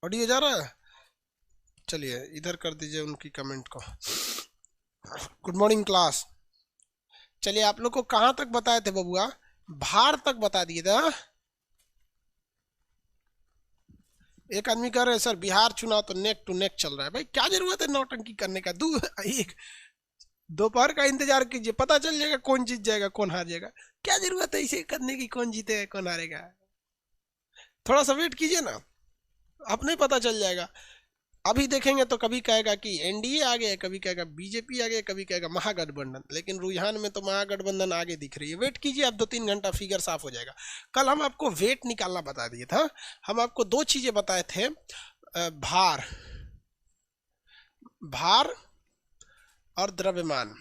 Audio जा रहा है? चलिए इधर कर दीजिए उनकी कमेंट को। Good morning class. चलिए आप लोग को कहाँ तक बताए थे बबुआ? भार तक बता दिए थे। हाँ? एक आदमी कह रहे हैं सर बिहार चुनाव तो नेक टू नेक चल रहा है। भाई क्या जरूरत है नौटंकी करने का? एक दोपहर का इंतजार कीजिए, पता चल जाएगा कौन जीत जाएगा कौन हार जाएगा। क्या जरूरत है इसे करने की, कौन जीतेगा कौन हारेगा? थोड़ा सा वेट कीजिए ना, अपने पता चल जाएगा। अभी देखेंगे तो कभी कहेगा कि एनडीए आ गया, कभी कहेगा बीजेपी आ गया, कभी कहेगा महागठबंधन, लेकिन रुझान में तो महागठबंधन आगे दिख रही है। वेट कीजिए, अब 2-3 घंटा फिगर साफ हो जाएगा। कल हम आपको वेट निकालना बता दिए था। हम आपको दो चीजें बताए थे, भार, भार और द्रव्यमान।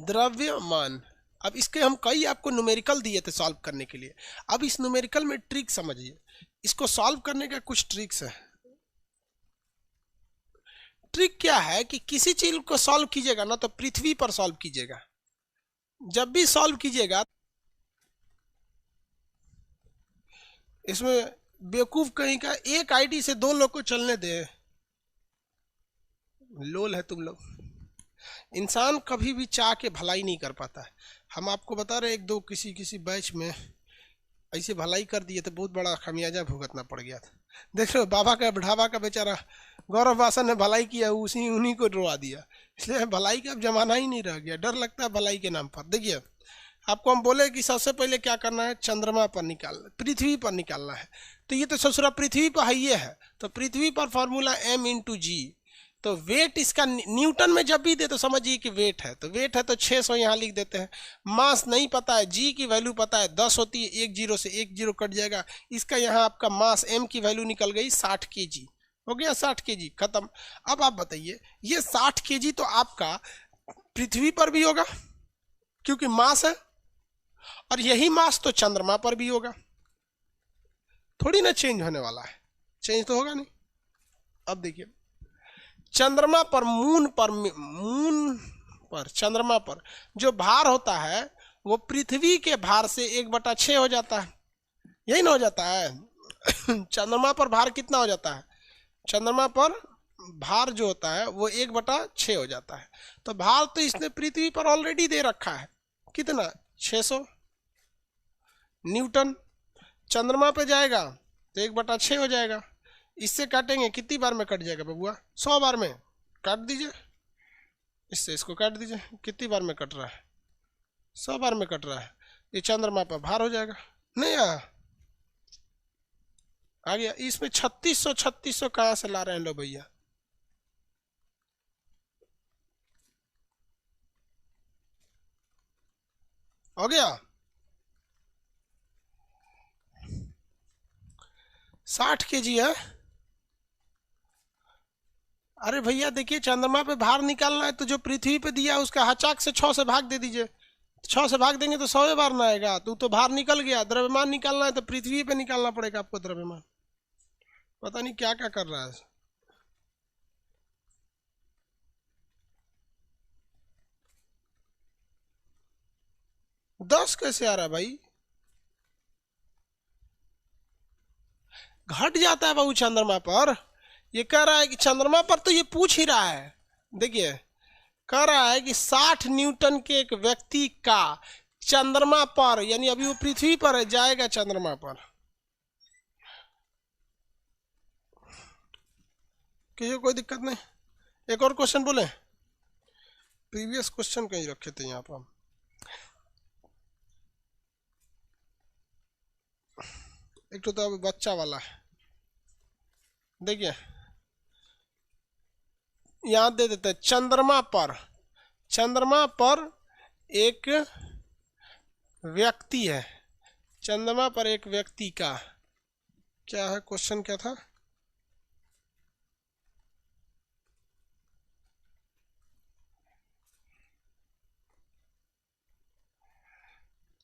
द्रव्यमान, अब इसके हम कई आपको न्यूमेरिकल दिए थे सॉल्व करने के लिए। अब इस न्यूमेरिकल में ट्रिक समझिए, इसको सॉल्व करने का कुछ ट्रिक्स है। ट्रिक क्या है कि किसी चीज को सॉल्व कीजिएगा ना तो पृथ्वी पर सॉल्व कीजिएगा। जब भी सॉल्व कीजिएगा, इसमें बेवकूफ कहीं का एक आईडी से 2 लोग को चलने दे। लोल है तुम लोग। इंसान कभी भी चाह के भलाई नहीं कर पाता है। हम आपको बता रहे एक दो किसी किसी बैच में ऐसे भलाई कर दिए तो बहुत बड़ा खमियाजा भुगतना पड़ गया था। देख रहे हो बाबा का ढाबा का बेचारा गौरव वासन ने भलाई किया, उसी उन्हीं को डरवा दिया। इसलिए भलाई का अब जमाना ही नहीं रह गया, डर लगता है भलाई के नाम पर। देखिए आपको हम बोले कि सबसे पहले क्या करना है, चंद्रमा पर निकालना, पृथ्वी पर निकालना है। तो ये तो ससुरा पृथ्वी पर है, ये है तो पृथ्वी पर फॉर्मूला m×g। तो वेट इसका न्यूटन में जब भी दे तो समझिए कि वेट है, तो वेट है तो 600 यहाँ लिख देते हैं। मास नहीं पता है, जी की वैल्यू पता है 10 होती है, एक जीरो से एक जीरो कट जाएगा। इसका यहाँ आपका मास m की वैल्यू निकल गई 60 kg, हो गया 60 kg, खत्म। अब आप बताइए ये 60 kg तो आपका पृथ्वी पर भी होगा क्योंकि मास है, और यही मास तो चंद्रमा पर भी होगा। थोड़ी ना चेंज होने वाला है, चेंज तो होगा नहीं। अब देखिए चंद्रमा पर, मून पर चंद्रमा पर जो भार होता है वो पृथ्वी के भार से 1/6 हो जाता है, यही ना हो जाता है। चंद्रमा पर भार कितना हो जाता है? चंद्रमा पर भार जो होता है वो 1/6 हो जाता है। तो भार तो इसने पृथ्वी पर ऑलरेडी दे रखा है, कितना? 600 न्यूटन। चंद्रमा पे जाएगा तो 1/6 हो जाएगा। इससे काटेंगे कितनी बार में कट जाएगा बबुआ? 100 बार में। काट दीजिए, इससे इसको काट दीजिए, कितनी बार में कट रहा है? 100 बार में कट रहा है। ये चंद्रमा पर भार हो जाएगा। नहीं आ गया। इसमें 3600 कहाँ से ला रहे हैं लो भैया? हो गया 60 kg है। अरे भैया देखिए चंद्रमा पे भार निकालना है तो जो पृथ्वी पे दिया उसका हचाक से 6 से भाग दे दीजिए। 6 से भाग देंगे तो 100 बार ना आएगा, तो भार निकल गया। द्रव्यमान निकालना है तो पृथ्वी पे निकालना पड़ेगा आपको द्रव्यमान। पता नहीं क्या क्या कर रहा है। 10 कैसे आ रहा है भाई? घट जाता है बाबू चंद्रमा पर। ये कह रहा है कि चंद्रमा पर तो ये पूछ ही रहा है, देखिए कह रहा है कि 60 न्यूटन के एक व्यक्ति का चंद्रमा पर, यानी अभी वो पृथ्वी पर है, जाएगा चंद्रमा पर। किसी को कोई दिक्कत नहीं? एक और क्वेश्चन बोले, प्रीवियस क्वेश्चन कहीं रखे थे यहाँ पर। एक तो अभी बच्चा वाला है, देखिए यहाँ दे देते हैं चंद्रमा पर एक व्यक्ति है, चंद्रमा पर एक व्यक्ति का क्या है, क्वेश्चन क्या था?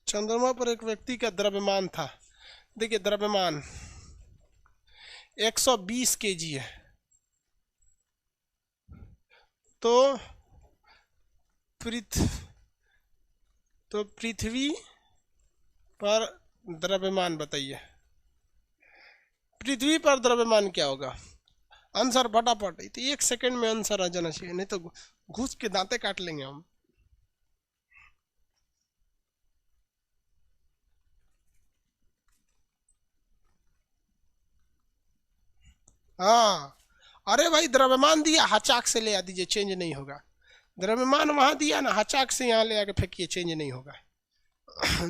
चंद्रमा पर एक व्यक्ति का द्रव्यमान था। देखिए द्रव्यमान 120 kg है, तो पृथ्वी पर द्रव्यमान बताइए। पृथ्वी पर द्रव्यमान क्या होगा? आंसर फटाफट, तो 1 सेकंड में आंसर आ जाना चाहिए, नहीं तो घुस के दांते काट लेंगे हम। हाँ, अरे भाई द्रव्यमान दिया, हचाक से ले आ दीजिए, चेंज नहीं होगा। द्रव्यमान वहां दिया ना, हचाक से यहाँ ले आके फेंकिए, चेंज नहीं होगा।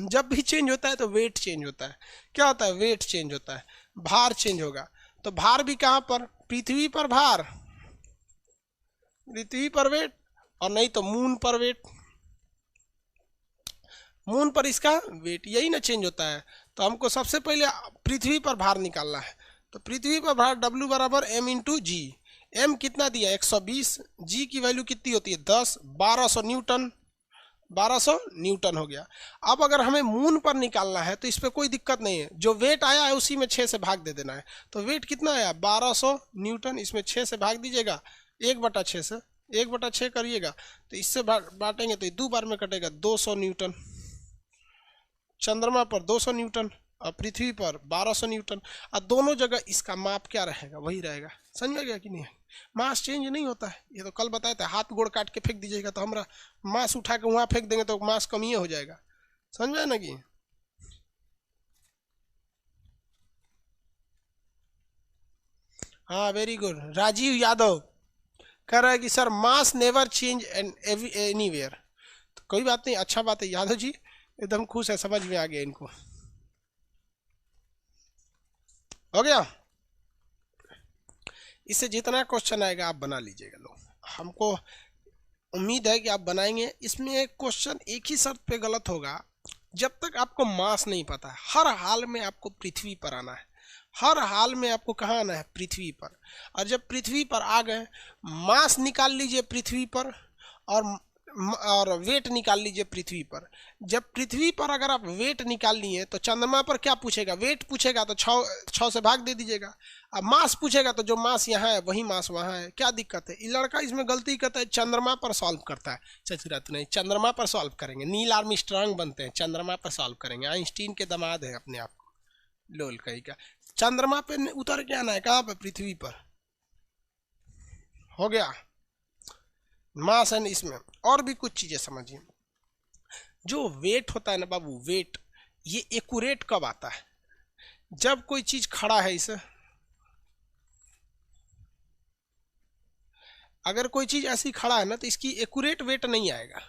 जब भी चेंज होता है तो वेट चेंज होता है। क्या होता है? वेट चेंज होता है, भार चेंज होगा। तो भार भी कहां पर? पृथ्वी पर भार, पृथ्वी पर वेट, और नहीं तो मून पर वेट, मून पर इसका वेट, यही ना चेंज होता है। तो हमको सबसे पहले पृथ्वी पर भार निकालना है। तो पृथ्वी पर भार W बराबर M इंटू जी। M कितना दिया? 120। जी की वैल्यू कितनी होती है? 10। 1200 न्यूटन, 1200 न्यूटन हो गया। अब अगर हमें मून पर निकालना है तो इस पर कोई दिक्कत नहीं है, जो वेट आया है उसी में 6 से भाग दे देना है। तो वेट कितना आया? 1200 न्यूटन, इसमें 6 से भाग दीजिएगा, 1/6 से, 1/6 करिएगा तो इससे बांटेंगे तो 2 बार में कटेगा, 200 न्यूटन। चंद्रमा पर 200 न्यूटन और पृथ्वी पर 1200 न्यूटन, और दोनों जगह इसका माप क्या रहेगा? वही रहेगा। समझ में गया कि नहीं? मास चेंज नहीं होता है, ये तो कल बताया था। हाथ गोड़ काट के फेंक दीजिएगा तो हमारा मास उठा के वहां फेंक देंगे तो मास कम ही हो जाएगा। समझ में ना कि? हाँ, वेरी गुड। राजीव यादव कह रहा है कि सर मास नेवर चेंज एनीवेयर। तो कोई बात नहीं, अच्छा बात है यादव जी, एकदम खुश है, समझ में आ गया इनको। हो गया। इससे जितना क्वेश्चन आएगा आप बना लीजिएगा। लोग, हमको उम्मीद है कि आप बनाएंगे। इसमें एक क्वेश्चन एक ही शर्त पे गलत होगा, जब तक आपको मास नहीं पता है। हर हाल में आपको पृथ्वी पर आना है, हर हाल में आपको कहाँ आना है? पृथ्वी पर। और जब पृथ्वी पर आ गए, मास निकाल लीजिए पृथ्वी पर, और वेट निकाल लीजिए पृथ्वी पर। जब पृथ्वी पर अगर आप वेट निकाल लिए तो चंद्रमा पर क्या पूछेगा? वेट पूछेगा तो 6 से भाग दे दीजिएगा। अब मास पूछेगा तो जो मास यहाँ है वही मास वहाँ है। क्या दिक्कत है? ये लड़का इसमें गलती करता है, चंद्रमा पर सॉल्व करता है। चतुरात नहीं, चंद्रमा पर सॉल्व करेंगे, नील आर्मस्ट्रांग बनते हैं, चंद्रमा पर सॉल्व करेंगे। आइंस्टीन के दामाद है अपने आप को, लोल कहीं का। चंद्रमा पे उतर के आना है, कहाँ पर? पृथ्वी पर। हो गया मास है इसमें। और भी कुछ चीजें समझिए। जो वेट होता है ना बाबू, वेट ये एक्यूरेट कब आता है? जब कोई चीज खड़ा है, इसे अगर कोई चीज ऐसी खड़ा है ना तो इसकी एक्यूरेट वेट नहीं आएगा।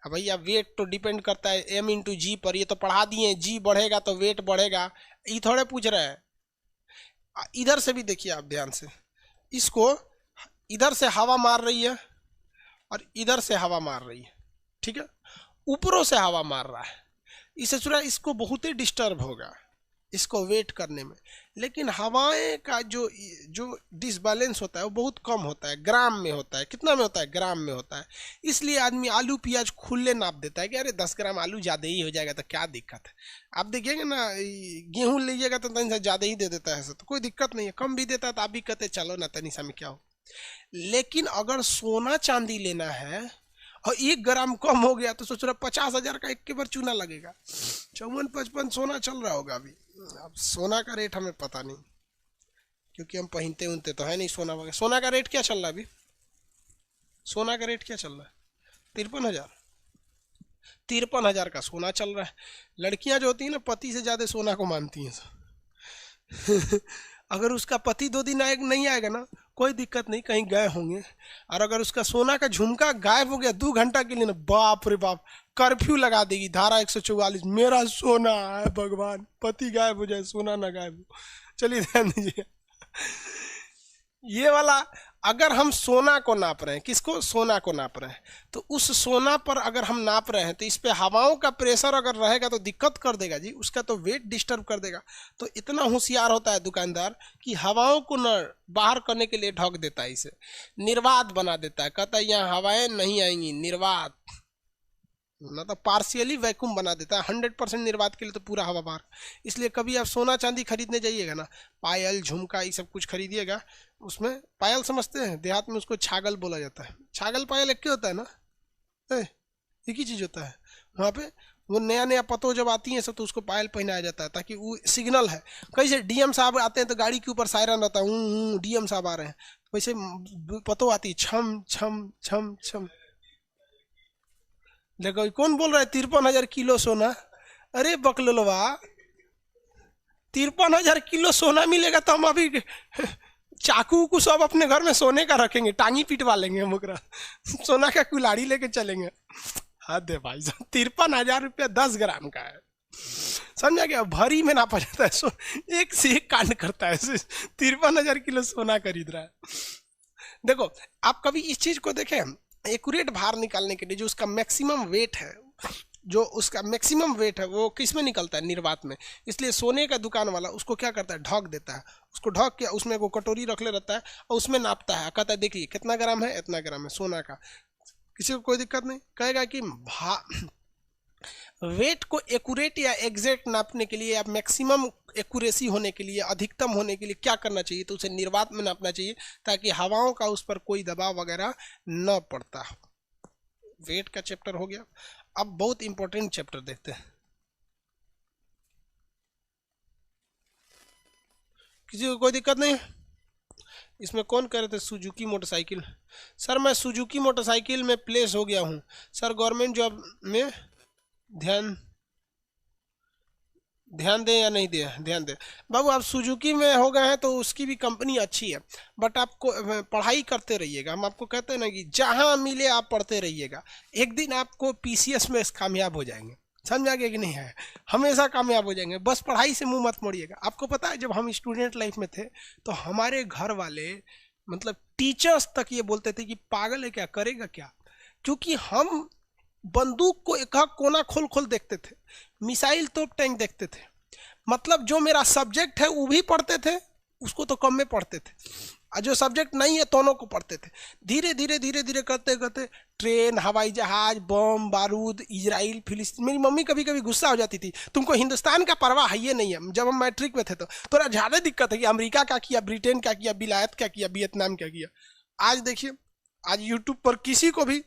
अब भैया वेट तो डिपेंड करता है M इंटू जी पर, ये तो पढ़ा दिए, जी बढ़ेगा तो वेट बढ़ेगा। ये थोड़े पूछ रहे हैं। इधर से भी देखिए आप ध्यान से, इसको इधर से हवा मार रही है और इधर से हवा मार रही है, ठीक है? ऊपरों से हवा मार रहा है, इससे चुरा इसको बहुत ही डिस्टर्ब होगा इसको वेट करने में। लेकिन हवाएं का जो जो डिसबैलेंस होता है वो बहुत कम होता है, ग्राम में होता है। कितना में होता है? ग्राम में होता है। इसलिए आदमी आलू प्याज खुले नाप देता है कि अरे 10 ग्राम आलू ज़्यादा ही हो जाएगा तो क्या दिक्कत है। आप देखिएगा ना, गेहूँ लीजिएगा तो तनी सा ज़्यादा ही दे देता है, तो कोई दिक्कत नहीं है। कम भी देता है तो आप भी कहते चलो ना तनी सा में क्या हो। लेकिन अगर सोना चांदी लेना है और 1 ग्राम कम हो गया तो सोच रहा 50,000 का एक के बार चूना लगेगा। 54-55 सोना चल रहा होगा अभी। अब सोना का रेट हमें पता नहीं, क्योंकि हम पहनते उनते तो है नहीं सोना वगैरह। सोना का रेट क्या चल रहा है अभी? सोना का रेट क्या चल रहा है? 53,000। 53,000 का सोना चल रहा है। लड़कियां जो होती है ना, पति से ज्यादा सोना को मानती हैं। अगर उसका पति 2 दिन नहीं आएगा ना, कोई दिक्कत नहीं, कहीं गए होंगे। और अगर उसका सोना का झुमका गायब हो गया 2 घंटा के लिए ना, बाप रे बाप, कर्फ्यू लगा देगी, धारा 144, मेरा सोना है भगवान, पति गायब हो जाए सोना ना गायब हो। चलिए ध्यान दीजिए, ये वाला अगर हम सोना को नाप रहे हैं, किसको? सोना को नाप रहे हैं, तो उस सोना पर अगर हम नाप रहे हैं तो इस पे हवाओं का प्रेशर अगर रहेगा तो दिक्कत कर देगा जी, उसका तो वेट डिस्टर्ब कर देगा। तो इतना होशियार होता है दुकानदार कि हवाओं को न बाहर करने के लिए ढक देता है, इसे निर्वात बना देता है। कहता है यहाँ हवाएं नहीं आएंगी, निर्वात, मतलब पार्शियली वैक्यूम बना देता है। 100% निर्वात के लिए तो पूरा हवा बाहर। इसलिए कभी आप सोना चांदी खरीदने जाइएगा ना, पायल झुमका ये सब कुछ खरीदिएगा, उसमें पायल समझते हैं, देहात में उसको छागल बोला जाता है। छागल पायल एक होता है ना, एक ही चीज़ होता है। वहाँ पे वो नया नया पतो जब आती है सब तो उसको पायल पहनाया जाता है ताकि वो सिग्नल है। कैसे डीएम साहब आते हैं तो गाड़ी के ऊपर सायरन रहता है, डीएम साहब आ रहे हैं, वैसे पतो आती है छम छम छम छम। देखो कौन बोल रहा है 53,000 किलो सोना? अरे बकलोलवा, 53,000 किलो सोना मिलेगा तो हम अभी चाकू को सब अपने घर में सोने का रखेंगे, टांगी पिटवा लेंगे हम ओकरा, सोना का कुल्हाड़ी लेके चलेंगे। हद है भाई साहब, 53,000 रुपया 10 ग्राम का है, समझा क्या? भरी में नापा जाता है, एक से एक कांड करता है, 53,000 किलो सोना खरीद रहा है। देखो आप कभी इस चीज को देखें, एक्यूरेट भार निकालने के लिए जो उसका मैक्सिमम वेट है, वो किस में निकलता है? निर्वात में। इसलिए सोने का दुकान वाला उसको क्या करता है? ढक देता है, उसको ढक के उसमें वो कटोरी रख ले रहता है और उसमें नापता है, कहता है देखिए कितना ग्राम है, इतना ग्राम है सोना का। किसी को कोई दिक्कत नहीं, कहेगा कि वेट को एक्यूरेट या एग्जैक्ट नापने के लिए या मैक्सिमम एक्यूरेसी होने के लिए, अधिकतम होने के लिए क्या करना चाहिए? तो उसे निर्वात में नापना चाहिए ताकि हवाओं का उस पर कोई दबाव वगैरह न पड़ता। वेट का चैप्टर हो गया। अब बहुत इंपॉर्टेंट चैप्टर देखते हैं। किसी को कोई दिक्कत नहीं? इसमें कौन कह रहे थे सुजुकी मोटरसाइकिल? सर मैं सुजुकी मोटरसाइकिल में प्लेस हो गया हूँ सर, गवर्नमेंट जॉब में ध्यान दें या नहीं दें? ध्यान दें बाबू। आप सुजुकी में हो गए हैं तो उसकी भी कंपनी अच्छी है, बट आपको पढ़ाई करते रहिएगा। हम आपको कहते हैं ना कि जहां मिले आप पढ़ते रहिएगा, एक दिन आपको पीसीएस में कामयाब हो जाएंगे, समझा गया कि नहीं है? हमेशा कामयाब हो जाएंगे, बस पढ़ाई से मुंह मत मोड़िएगा। आपको पता है जब हम स्टूडेंट लाइफ में थे तो हमारे घर वाले मतलब टीचर्स तक ये बोलते थे कि पागल है क्या, करेगा क्या? क्योंकि हम बंदूक को एक कोना खोल खोल देखते थे, मिसाइल तोप टैंक देखते थे, मतलब जो मेरा सब्जेक्ट है वो भी पढ़ते थे, उसको तो कम में पढ़ते थे, और जो सब्जेक्ट नहीं है दोनों को पढ़ते थे। धीरे धीरे धीरे धीरे करते करते ट्रेन, हवाई जहाज, बम बारूद, इजराइल, फिलिस्तीन। मेरी मम्मी कभी कभी गुस्सा हो जाती थी, तुमको हिंदुस्तान का परवाह है ये नहीं है। जब हम मैट्रिक में थे तो थोड़ा ज़्यादा दिक्कत है कि अमेरिका क्या किया, ब्रिटेन क्या किया, विलायत क्या किया, वियतनाम क्या किया। आज देखिए, आज यूट्यूब पर किसी को भी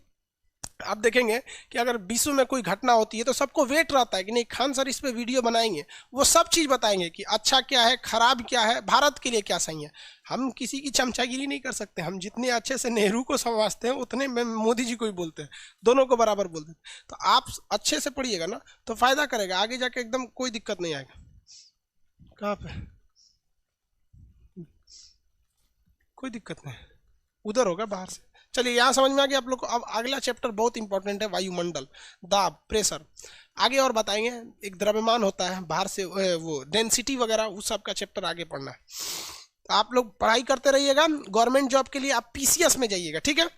आप देखेंगे कि अगर विश्व में कोई घटना होती है तो सबको वेट रहता है कि नहीं खान सर इस पे वीडियो बनाएंगे, वो सब चीज़ बताएंगे कि अच्छा क्या है, खराब क्या है, भारत के लिए क्या सही है। हम किसी की चमचागिरी नहीं कर सकते, हम जितने अच्छे से नेहरू को समझते हैं उतने में मोदी जी को ही बोलते हैं, दोनों को बराबर बोलते हैं। तो आप अच्छे से पढ़िएगा ना तो फायदा करेगा, आगे जाके एकदम कोई दिक्कत नहीं आएगा। कहाँ पे कोई दिक्कत नहीं, उधर होगा बाहर से। चलिए यहाँ समझ में आ गया आप लोग को। अब अगला चैप्टर बहुत इंपॉर्टेंट है, वायुमंडल, दाब, प्रेशर। आगे और बताएंगे, एक द्रव्यमान होता है बाहर से, वो डेंसिटी वगैरह उस सब का चैप्टर आगे पढ़ना है। आप लोग पढ़ाई करते रहिएगा, गवर्नमेंट जॉब के लिए आप पीसीएस में जाइएगा, ठीक है?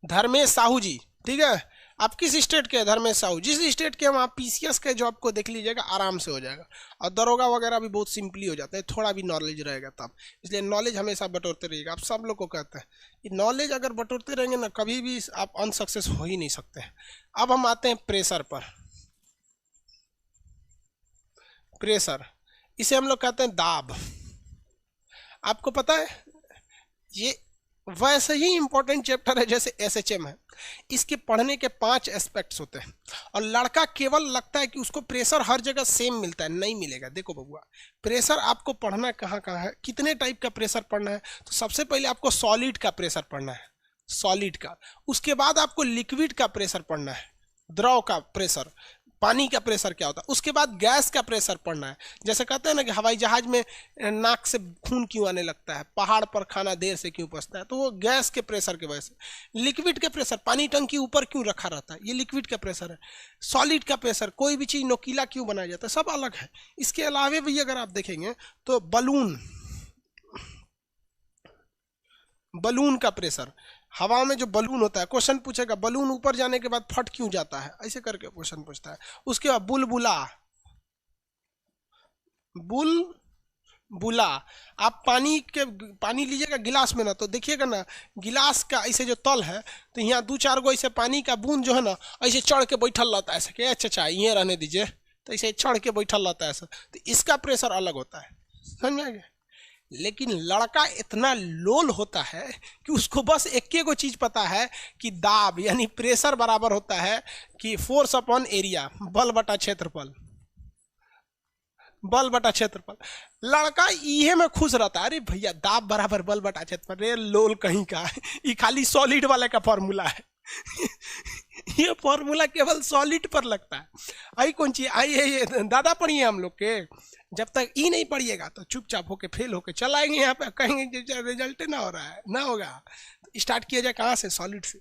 धर्मेश साहू जी, ठीक है? आप किस स्टेट के हैं? धर्मेश साहू। जिस स्टेट के हम, आप पीसीएस के जॉब को देख लीजिएगा, आराम से हो जाएगा। और दरोगा वगैरह भी बहुत सिंपली हो जाता है, थोड़ा भी नॉलेज रहेगा तब। इसलिए नॉलेज हमेशा बटोरते रहिएगा। आप सब लोग को कहते हैं कि नॉलेज अगर बटोरते रहेंगे ना, कभी भी आप अनसक्सेस हो ही नहीं सकते हैं। अब हम आते हैं प्रेशर पर। प्रेशर, इसे हम लोग कहते हैं दाब। आपको पता है ये वैसे ही इंपॉर्टेंट चैप्टर है जैसे एसएचएम है। इसके पढ़ने के 5 एस्पेक्ट्स होते हैं, और लड़का केवल लगता है कि उसको प्रेशर हर जगह सेम मिलता है, नहीं मिलेगा। देखो बबुआ, प्रेशर आपको पढ़ना कहाँ कहाँ है, कितने टाइप का प्रेशर पढ़ना है। तो सबसे पहले आपको सॉलिड का प्रेशर पढ़ना है, सॉलिड का। उसके बाद आपको लिक्विड का प्रेशर पढ़ना है, द्रव का प्रेशर, पानी का प्रेशर क्या होता है। उसके बाद गैस का प्रेशर पढ़ना है। जैसे कहते हैं ना कि हवाई जहाज में नाक से खून क्यों आने लगता है, पहाड़ पर खाना देर से क्यों पचता है, तो वो गैस के प्रेशर की वजह से। लिक्विड का प्रेशर, पानी टंकी ऊपर क्यों रखा रहता है, ये लिक्विड का प्रेशर है। सॉलिड का प्रेशर, कोई भी चीज़ नोकीला क्यों बनाया जाता है, सब अलग है। इसके अलावा भी अगर आप देखेंगे तो बलून का प्रेशर, हवा में जो बलून होता है, क्वेश्चन पूछेगा बलून ऊपर जाने के बाद फट क्यों जाता है, ऐसे करके क्वेश्चन पूछता है। उसके बाद बुलबुला, आप पानी लीजिएगा गिलास में ना, तो देखिएगा ना गिलास का ऐसे जो तल है, तो यहाँ 2-4 गो ऐसे पानी का बूंद जो है ना ऐसे चढ़ के बैठल रहता है, ऐसे कि अच्छा ये रहने दीजिए, तो ऐसे चढ़ के बैठल रहता है ऐसा। तो इसका प्रेशर अलग होता है, समझ में आ गया? लेकिन लड़का इतना लोल होता है कि उसको बस एक को चीज पता है कि दाब यानी प्रेशर बराबर होता है कि फोर्स अपॉन एरिया, बल बटा क्षेत्रफल, बल बटा क्षेत्रफल। लड़का इहे में खुश रहता है, अरे भैया दाब बराबर बल बटा क्षेत्रफल, रे लोल कहीं का, ये खाली सॉलिड वाले का फॉर्मूला है। ये फॉर्मूला केवल सॉलिड पर लगता है। आई कौन चीज आई है, ये दादा पढ़िए हम लोग के। जब तक ई नहीं पढ़िएगा तो चुपचाप होके फेल होके चल आएंगे यहाँ पे, कहेंगे रिजल्ट ना हो रहा है, ना होगा। तो स्टार्ट किया जाए कहाँ से, सॉलिड से।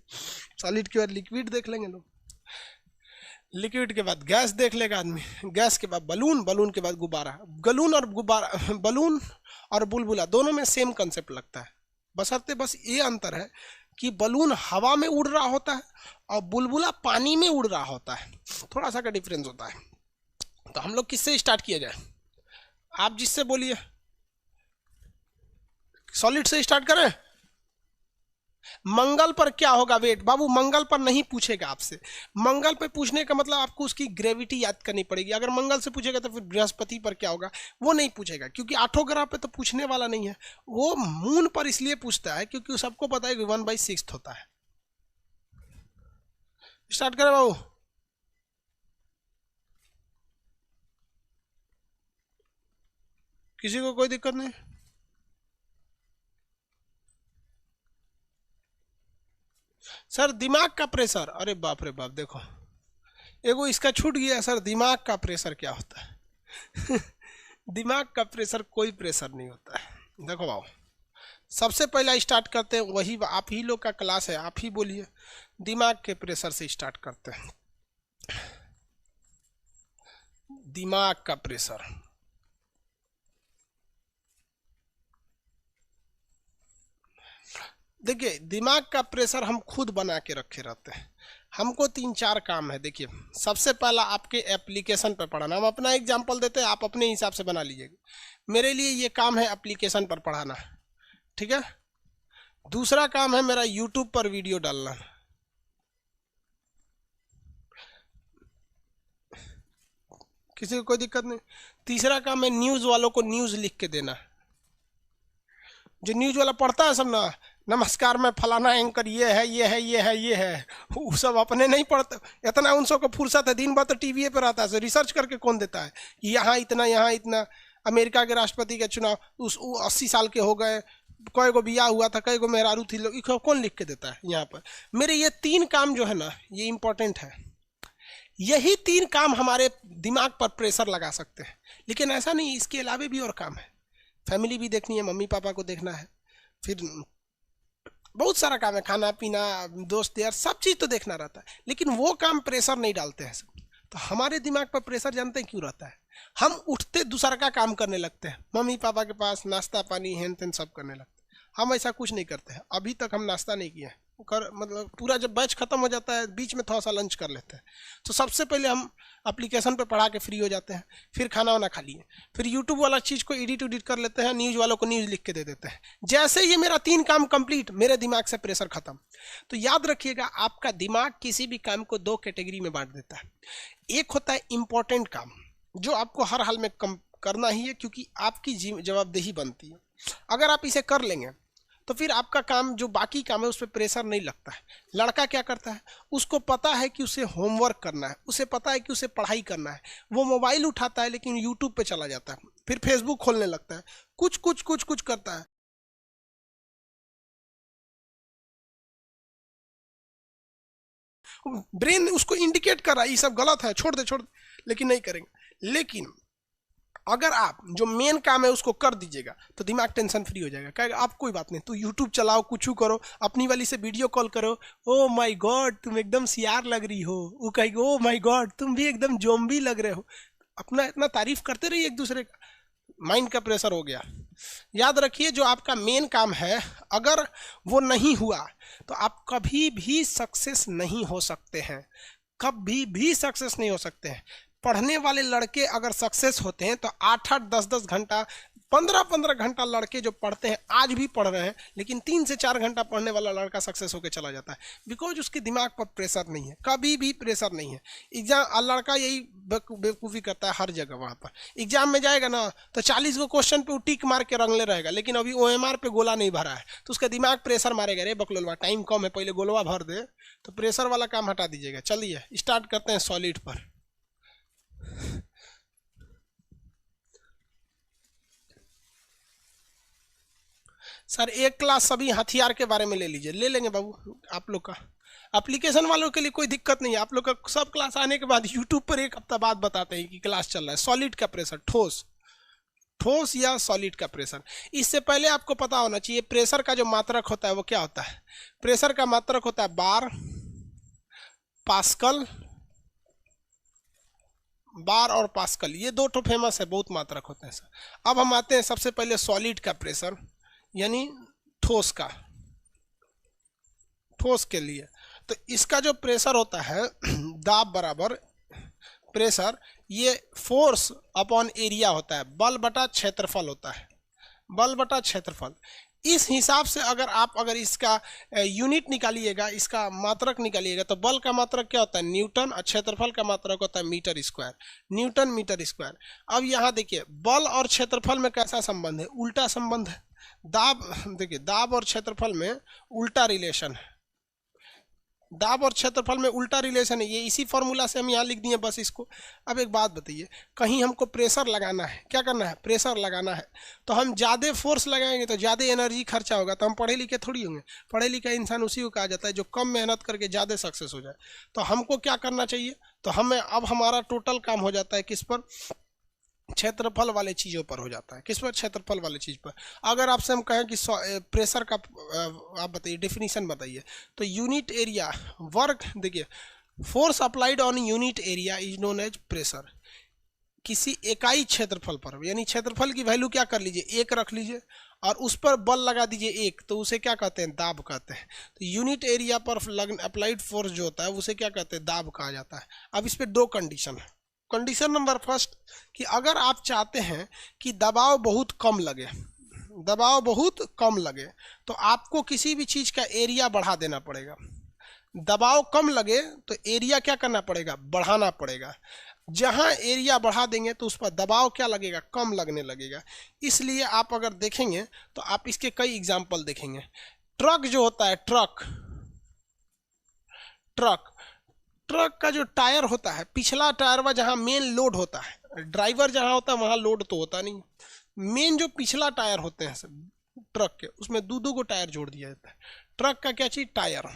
सॉलिड के बाद लिक्विड देख लेंगे लोग, लिक्विड के बाद गैस देख लेगा आदमी, गैस के बाद बलून, बलून के बाद गुब्बारा। बलून और गुब्बारा, बलून और बुलबुला दोनों में सेम कंसेप्ट लगता है, बशर्ते बस ये अंतर है कि बलून हवा में उड़ रहा होता है और बुलबुला पानी में उड़ रहा होता है, थोड़ा सा का डिफरेंस होता है। तो हम लोग किससे स्टार्ट किया जाए, आप जिससे बोलिए। सॉलिड से स्टार्ट करें। मंगल पर क्या होगा वेट, बाबू मंगल पर नहीं पूछेगा आपसे। मंगल पे पूछने का मतलब आपको उसकी ग्रेविटी याद करनी पड़ेगी। अगर मंगल से पूछेगा तो फिर बृहस्पति पर क्या होगा वो नहीं पूछेगा, क्योंकि 8 ग्रह पे तो पूछने वाला नहीं है। वो मून पर इसलिए पूछता है क्योंकि सबको पता है कि 1/6 होता है। स्टार्ट करें बाबू। किसी को कोई दिक्कत नहीं। सर दिमाग का प्रेशर, अरे बाप रे बाप, देखो एगो इसका छूट गया सर, दिमाग का प्रेशर क्या होता है। दिमाग का प्रेशर कोई प्रेशर नहीं होता है। देखो बाबू, सबसे पहला स्टार्ट करते हैं, वही आप ही लोग का क्लास है, आप ही बोलिए। दिमाग के प्रेशर से स्टार्ट करते हैं। दिमाग का प्रेशर, देखिए दिमाग का प्रेशर हम खुद बना के रखे रहते हैं। हमको 3-4 काम है। देखिए सबसे पहला आपके एप्लीकेशन पर पढ़ाना, हम अपना एग्जांपल देते हैं, आप अपने हिसाब से बना लीजिएगा। मेरे लिए ये काम है एप्लीकेशन पर पढ़ाना, ठीक है। दूसरा काम है मेरा यूट्यूब पर वीडियो डालना, किसी को कोई दिक्कत नहीं। तीसरा काम है न्यूज़ वालों को न्यूज़ लिख के देना। जो न्यूज़ वाला पढ़ता है सब ना, नमस्कार मैं फलाना एंकर, ये है ये है ये है ये है, वो सब अपने नहीं पढ़ते। इतना उन सबको फुर्सत है, दिन भर तो टीवी पे रहता है, रिसर्च करके कौन देता है कि यहाँ इतना यहाँ इतना। अमेरिका के राष्ट्रपति के चुनाव उस 80 साल के हो गए, कई गो बिया हुआ था, कई गो मेहरारू थी, लोग कौन लिख के देता है यहाँ पर। मेरे ये 3 काम जो है ना, ये इंपॉर्टेंट है। यही 3 काम हमारे दिमाग पर प्रेशर लगा सकते हैं। लेकिन ऐसा नहीं, इसके अलावा भी और काम है। फैमिली भी देखनी है, मम्मी पापा को देखना है, फिर बहुत सारा काम है, खाना पीना, दोस्त यार, सब चीज़ तो देखना रहता है। लेकिन वो काम प्रेशर नहीं डालते हैं सब। तो हमारे दिमाग पर प्रेशर जानते हैं क्यों रहता है? हम उठते दूसरा का काम करने लगते हैं, मम्मी पापा के पास नाश्ता पानी हेन तेन सब करने लगते हैं। हम ऐसा कुछ नहीं करते हैं। अभी तक हम नाश्ता नहीं किए हैं, मतलब पूरा जब बैच खत्म हो जाता है बीच में थोड़ा सा लंच कर लेते हैं। तो सबसे पहले हम एप्लीकेशन पे पढ़ा के फ्री हो जाते हैं, फिर खाना वाना खा लिए, फिर यूट्यूब वाला चीज़ को एडिट उडिट कर लेते हैं, न्यूज़ वालों को न्यूज़ लिख के दे देते हैं। जैसे ये मेरा 3 काम कंप्लीट, मेरे दिमाग से प्रेशर खत्म। तो याद रखिएगा, आपका दिमाग किसी भी काम को 2 कैटेगरी में बांट देता है। एक होता है इंपॉर्टेंट काम, जो आपको हर हाल में करना ही है, क्योंकि आपकी जवाबदेही बनती है। अगर आप इसे कर लेंगे तो फिर आपका काम जो बाकी काम है उस पर प्रेशर नहीं लगता है। लड़का क्या करता है, उसको पता है कि उसे होमवर्क करना है, उसे पता है कि उसे पढ़ाई करना है, वो मोबाइल उठाता है लेकिन यूट्यूब पे चला जाता है, फिर फेसबुक खोलने लगता है, कुछ कुछ कुछ कुछ करता है। ब्रेन उसको इंडिकेट कर रहा है ये सब गलत है, छोड़ दे छोड़ दे, लेकिन नहीं करेंगे। लेकिन अगर आप जो मेन काम है उसको कर दीजिएगा तो दिमाग टेंशन फ्री हो जाएगा। कहेगा आप कोई बात नहीं, तू यूट्यूब चलाओ, कुछ करो, अपनी वाली से वीडियो कॉल करो, ओ माय गॉड तुम एकदम सियार लग रही हो, वो कहेगा ओ माय गॉड तुम भी एकदम ज़ॉम्बी लग रहे हो। अपना इतना तारीफ करते रहिए एक दूसरे का, माइंड का प्रेशर हो गया। याद रखिए, जो आपका मेन काम है अगर वो नहीं हुआ तो आप कभी भी सक्सेस नहीं हो सकते हैं, कभी भी सक्सेस नहीं हो सकते हैं। पढ़ने वाले लड़के अगर सक्सेस होते हैं तो 8-8 10-10 घंटा 15-15 घंटा लड़के जो पढ़ते हैं आज भी पढ़ रहे हैं, लेकिन 3 से 4 घंटा पढ़ने वाला लड़का सक्सेस होकर चला जाता है, बिकॉज उसके दिमाग पर प्रेशर नहीं है, कभी भी प्रेशर नहीं है। एग्जाम लड़का यही बेवकूफ़ी करता है हर जगह। वहाँ पर एग्जाम में जाएगा ना तो 40 गो क्वेश्चन पे वो टिक मार के रंगले रहेगा, लेकिन अभी OMR पे गोला नहीं भरा है, तो उसका दिमाग प्रेशर मारेगा, रे बकलोलवा टाइम कम है, पहले गोलवा भर दे। तो प्रेशर वाला काम हटा दीजिएगा। चलिए स्टार्ट करते हैं सॉलिड पर। सर एक क्लास सभी हथियार के बारे में ले लीजिए। ले लेंगे बाबू, आप लोग का एप्लीकेशन वालों के लिए कोई दिक्कत नहीं है। आप लोग का सब क्लास आने के बाद यूट्यूब पर एक हफ्ता बाद बताते हैं कि क्लास चल रहा है। सॉलिड का प्रेशर, ठोस या सॉलिड का प्रेशर। इससे पहले आपको पता होना चाहिए प्रेशर का जो मात्रक होता है वो क्या होता है। प्रेशर का मात्रक होता है बार, पास्कल, बार और पास्कल, ये दो तो फेमस है, बहुत मात्रक होते हैं सर। अब हम आते हैं सबसे पहले सॉलिड का प्रेशर, यानी ठोस का, ठोस के लिए। तो इसका जो प्रेशर होता है दाब बराबर प्रेशर, ये फोर्स अपॉन एरिया होता है, बल बटा क्षेत्रफल होता है, बल बटा क्षेत्रफल। इस हिसाब से अगर इसका यूनिट निकालिएगा, इसका मात्रक निकालिएगा, तो बल का मात्रक क्या होता है न्यूटन, और क्षेत्रफल का मात्रक होता है metre square, newton metre square. अब यहाँ देखिए बल और क्षेत्रफल में कैसा संबंध है, उल्टा संबंध है। दाब देखिए, दाब और क्षेत्रफल में उल्टा रिलेशन है, दाब और क्षेत्रफल में उल्टा रिलेशन है। ये इसी फॉर्मूला से हम यहाँ लिख दिए बस इसको। अब एक बात बताइए, कहीं हमको प्रेशर लगाना है, क्या करना है, प्रेशर लगाना है, तो हम ज़्यादा फोर्स लगाएंगे तो ज़्यादा एनर्जी खर्चा होगा, तो हम पढ़े लिखे थोड़ी होंगे। पढ़े लिखे इंसान उसी को कहा जाता है जो कम मेहनत करके ज़्यादा सक्सेस हो जाए। तो हमको क्या करना चाहिए, तो हमें अब हमारा टोटल काम हो जाता है किस पर, क्षेत्रफल वाले चीज़ों पर हो जाता है। किस पर, क्षेत्रफल वाले चीज़ पर। अगर आपसे हम कहें कि प्रेशर का आप बताइए डेफिनेशन बताइए, तो यूनिट एरिया वर्क, देखिए force applied on unit area is known as pressure. किसी इकाई क्षेत्रफल पर, यानी क्षेत्रफल की वैल्यू क्या कर लीजिए 1 रख लीजिए और उस पर बल लगा दीजिए 1, तो उसे क्या कहते हैं, दाब कहते हैं। तो यूनिट एरिया पर अप्लाइड फोर्स जो होता है उसे क्या कहते हैं, दाब कहा जाता है। अब इस पर 2 कंडीशन है। कंडीशन नंबर फर्स्ट कि अगर आप चाहते हैं कि दबाव बहुत कम लगे, दबाव बहुत कम लगे, तो आपको किसी भी चीज़ का एरिया बढ़ा देना पड़ेगा। दबाव कम लगे तो एरिया क्या करना पड़ेगा, बढ़ाना पड़ेगा। जहां एरिया बढ़ा देंगे तो उस पर दबाव क्या लगेगा, कम लगने लगेगा। इसलिए आप अगर देखेंगे तो आप इसके कई एग्जाम्पल देखेंगे। ट्रक जो होता है, ट्रक का जो टायर होता है, पिछला टायर वह जहाँ मेन लोड होता है, ड्राइवर जहाँ होता है वहाँ लोड तो होता नहीं, मेन जो पिछला टायर होते हैं सब ट्रक के, उसमें 2-2 को टायर जोड़ दिया जाता है। ट्रक का क्या चीज, टायर।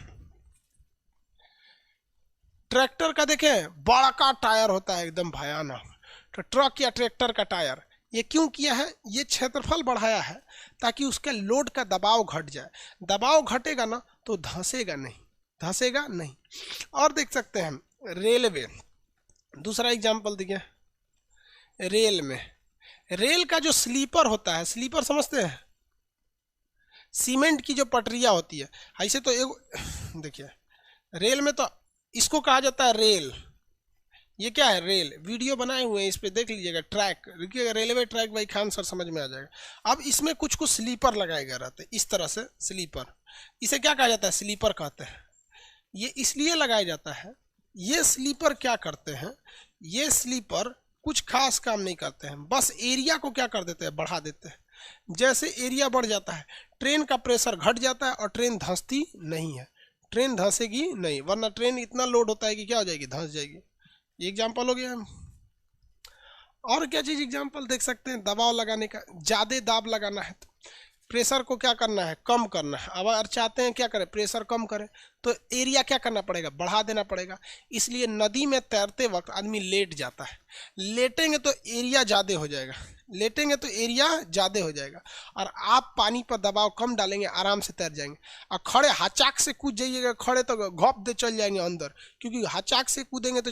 ट्रैक्टर का देखें बड़ा का टायर होता है एकदम भयानक। तो ट्रक या ट्रैक्टर का टायर ये क्यों किया है, ये क्षेत्रफल बढ़ाया है ताकि उसके लोड का दबाव घट जाए। दबाव घटेगा ना तो धंसेगा नहीं। और देख सकते हैं हम रेलवे, दूसरा एग्जांपल देखिए, रेल में, रेल का जो स्लीपर होता है, स्लीपर समझते हैं, सीमेंट की जो पटरियां होती है, ऐसे तो एक देखिए रेल में तो इसको कहा जाता है रेल। ये क्या है, रेल। वीडियो बनाए हुए हैं, इस पे देख लीजिएगा, ट्रैक देखिएगा, रेलवे ट्रैक भाई खान सर, समझ में आ जाएगा। अब इसमें कुछ स्लीपर लगाए गए रहते हैं, इस तरह से स्लीपर, इसे क्या कहा जाता है, स्लीपर कहते हैं। ये इसलिए लगाया जाता है, ये स्लीपर क्या करते हैं, ये स्लीपर कुछ खास काम नहीं करते हैं, बस एरिया को क्या कर देते हैं, बढ़ा देते हैं। जैसे एरिया बढ़ जाता है ट्रेन का प्रेशर घट जाता है और ट्रेन धंसती नहीं है, ट्रेन धंसेगी नहीं, वरना ट्रेन इतना लोड होता है कि क्या हो जाएगी, धंस जाएगी। ये एग्जाम्पल हो गया। और क्या चीज़ एग्जाम्पल देख सकते हैं, दबाव लगाने का, ज़्यादा दाब लगाना है तो प्रेशर को क्या करना है, कम करना है। अब अगर चाहते हैं क्या करें, प्रेशर कम करें, तो एरिया क्या करना पड़ेगा, बढ़ा देना पड़ेगा। इसलिए नदी में तैरते वक्त आदमी लेट जाता है, लेटेंगे तो एरिया ज़्यादा हो जाएगा, लेटेंगे तो एरिया ज़्यादा हो जाएगा। और आप पानी पर दबाव कम डालेंगे, आराम से तैर जाएंगे। और खड़े हचाक से कूद जाइएगा, खड़े तो घोप दे चल जाएंगे अंदर, क्योंकि हचाक से कूदेंगे तो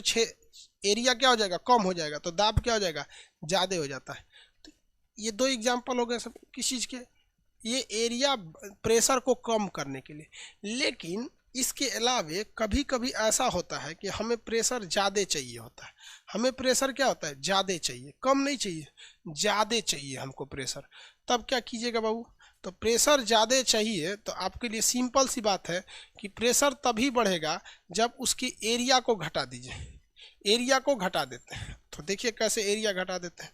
एरिया क्या हो जाएगा, कम हो जाएगा, तो दाब क्या हो जाएगा, ज़्यादा हो जाता है। तो ये 2 एग्जाम्पल हो गए सब किस चीज़ के, ये एरिया प्रेशर को कम करने के लिए। लेकिन इसके अलावे कभी कभी ऐसा होता है कि हमें प्रेशर ज़्यादा चाहिए होता है। हमें प्रेशर क्या होता है, ज़्यादा चाहिए, कम नहीं चाहिए, ज़्यादा चाहिए हमको प्रेशर। तब क्या कीजिएगा बाबू, तो प्रेशर ज़्यादा चाहिए तो आपके लिए सिंपल सी बात है कि प्रेशर तभी बढ़ेगा जब उसके एरिया को घटा दीजिए। एरिया को घटा देते हैं, तो देखिए कैसे एरिया घटा देते हैं।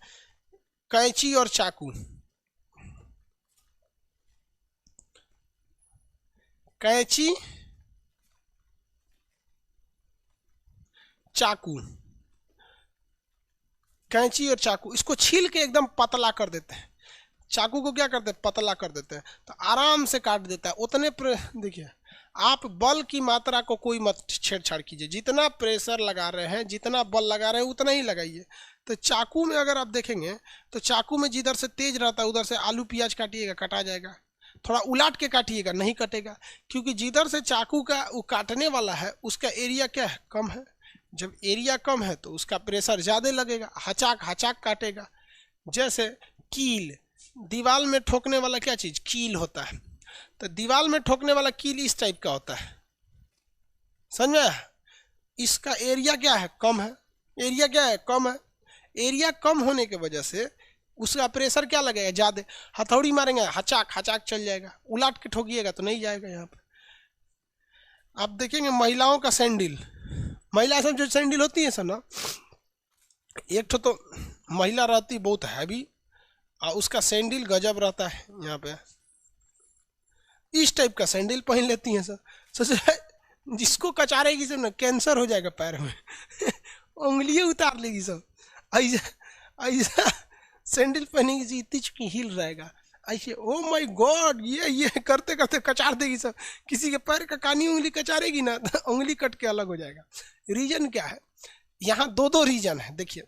कैंची और चाकू, कैंची चाकू, कैंची और चाकू, इसको छील के एकदम पतला कर देते हैं। चाकू को क्या करते हैं, पतला कर देते हैं, तो आराम से काट देता है। उतने देखिए, आप बल की मात्रा को कोई मत छेड़छाड़ कीजिए, जितना प्रेशर लगा रहे हैं, जितना बल लगा रहे हैं उतना ही लगाइए। तो चाकू में अगर आप देखेंगे तो चाकू में जिधर से तेज रहता है उधर से आलू प्याज काटिएगा, कटा जाएगा। थोड़ा उलट के काटिएगा, नहीं कटेगा, क्योंकि जिधर से चाकू का वो काटने वाला है उसका एरिया क्या है, कम है। जब एरिया कम है तो उसका प्रेशर ज़्यादा लगेगा, हचाक हचाक काटेगा। जैसे कील, दीवार में ठोकने वाला क्या चीज़, कील होता है। तो दीवार में ठोकने वाला कील इस टाइप का होता है, समझ में? इसका एरिया क्या है, कम है। एरिया क्या है, कम है। एरिया कम होने की वजह से उसका प्रेशर क्या लगेगा, ज़्यादा। हथौड़ी मारेंगे हचाक हचाक चल जाएगा, उलट के ठोकिएगा तो नहीं जाएगा। यहाँ पर आप देखेंगे महिलाओं का सैंडल, महिला सब जो सैंडल होती है सर ना, एक तो महिला रहती बहुत हैवी और उसका सैंडल गजब रहता है। यहाँ पे इस टाइप का सैंडल पहन लेती हैं सर, सोचे जिसको कचारेगी सब ना कैंसर हो जाएगा पैर में उंगलियां उतार लेगी सब। ऐसा ऐसा सैंडल पहनेगी जी, इतनी चुकी हिल रहेगा ऐसे, ओ माय गॉड, ये करते करते कचार देगी सब। किसी के पैर का कानी उंगली कचारेगी ना तो उंगली कट के अलग हो जाएगा। रीजन क्या है, यहाँ दो रीजन है। देखिए,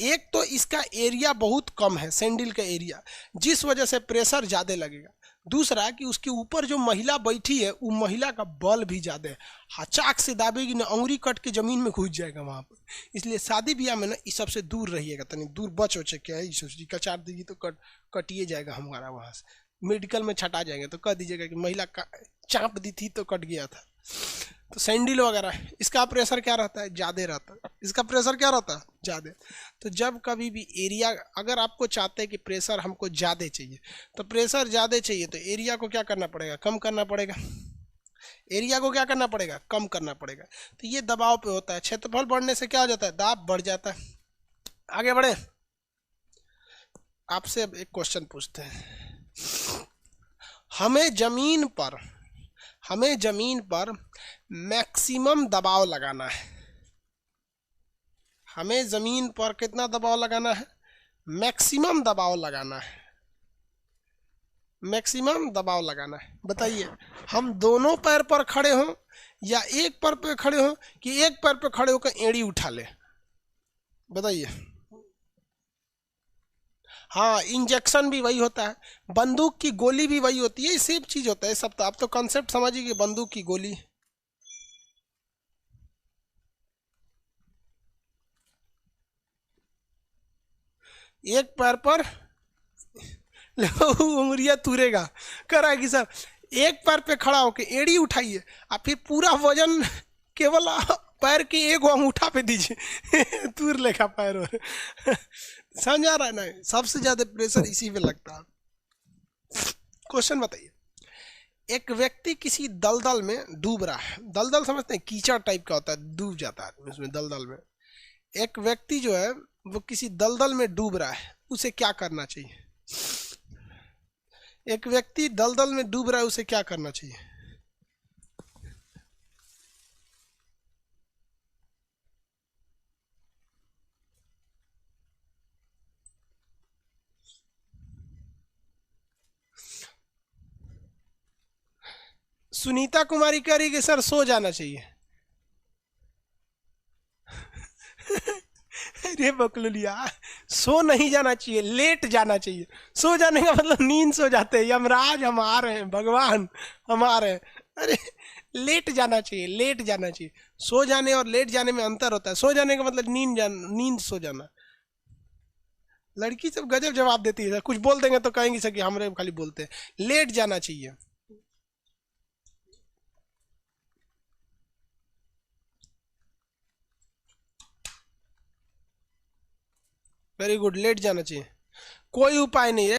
एक तो इसका एरिया बहुत कम है, सैंडल का एरिया, जिस वजह से प्रेशर ज़्यादा लगेगा। दूसरा कि उसके ऊपर जो महिला बैठी है वो महिला का बल भी ज़्यादा है, हचाक से दाबेगी ना उंगली कट के ज़मीन में घुस जाएगा वहाँ पर। इसलिए शादी ब्याह में ना इस सबसे दूर रहिएगा, तनी दूर बच वचे क्या है, सोचिए कचार देगी तो कटिए जाएगा हमारा वहाँ से। मेडिकल में छटा जाएंगे तो कह दीजिएगा कि महिला का चाँप दी थी तो कट गया था। तो सैंडल वगैरह इसका प्रेशर क्या रहता है, ज़्यादा रहता है। इसका प्रेशर क्या रहता है, ज़्यादा। तो जब कभी भी एरिया, अगर आपको चाहते हैं कि प्रेशर हमको ज़्यादा चाहिए, तो प्रेशर ज़्यादा चाहिए तो एरिया को क्या करना पड़ेगा, कम करना पड़ेगा। एरिया को क्या करना पड़ेगा, कम करना पड़ेगा। तो ये दबाव पे होता है। क्षेत्रफल बढ़ने से क्या हो जाता है, दाब बढ़ जाता है। आगे बढ़े, आपसे अब एक क्वेश्चन पूछते हैं। हमें जमीन पर मैक्सिमम दबाव लगाना है। हमें जमीन पर कितना दबाव लगाना है, मैक्सिमम दबाव लगाना है। मैक्सिमम दबाव लगाना है। बताइए, हम दोनों पैर पर खड़े हों या एक पैर पे खड़े हों कि एक पैर पे खड़े होकर एड़ी उठा ले, बताइए। हाँ, इंजेक्शन भी वही होता है, बंदूक की गोली भी वही होती है, सेम चीज होता है सब। तो आप तो कॉन्सेप्ट समझिए कि बंदूक की गोली, एक पैर पर उंगलियां तुरेगा, करा कि सर एक पैर पे खड़ा होके एड़ी उठाइए और फिर पूरा वजन केवल पैर के एक अंगूठा पे दीजिए तुर लेगा पैर। और समझ आ रहा है ना, सबसे ज्यादा प्रेशर इसी पे लगता है। क्वेश्चन बताइए, एक व्यक्ति किसी दलदल में डूब रहा है। दलदल समझते हैं, कीचड़ टाइप का होता है, डूब जाता है उसमें दलदल में। एक व्यक्ति जो है वो किसी दलदल में डूब रहा है, उसे क्या करना चाहिए। एक व्यक्ति दलदल में डूब रहा है, उसे क्या करना चाहिए। सुनीता कुमारी कह रही कि सर सो जाना चाहिए अरे बकलुलिया, सो नहीं जाना चाहिए, लेट जाना चाहिए। सो जाने का मतलब नींद सो जाते हैं, यमराज हम आ रहे हैं, भगवान हम आ रहे हैं। अरे लेट जाना चाहिए, लेट जाना चाहिए। सो जाने और लेट जाने में अंतर होता है। सो जाने का मतलब नींद सो जाना। लड़की सब गजब जवाब देती है, कुछ बोल देंगे तो कहेंगी सर कि हमारे खाली बोलते हैं। लेट जाना चाहिए। वेरी गुड, लेट जाना चाहिए। कोई उपाय नहीं है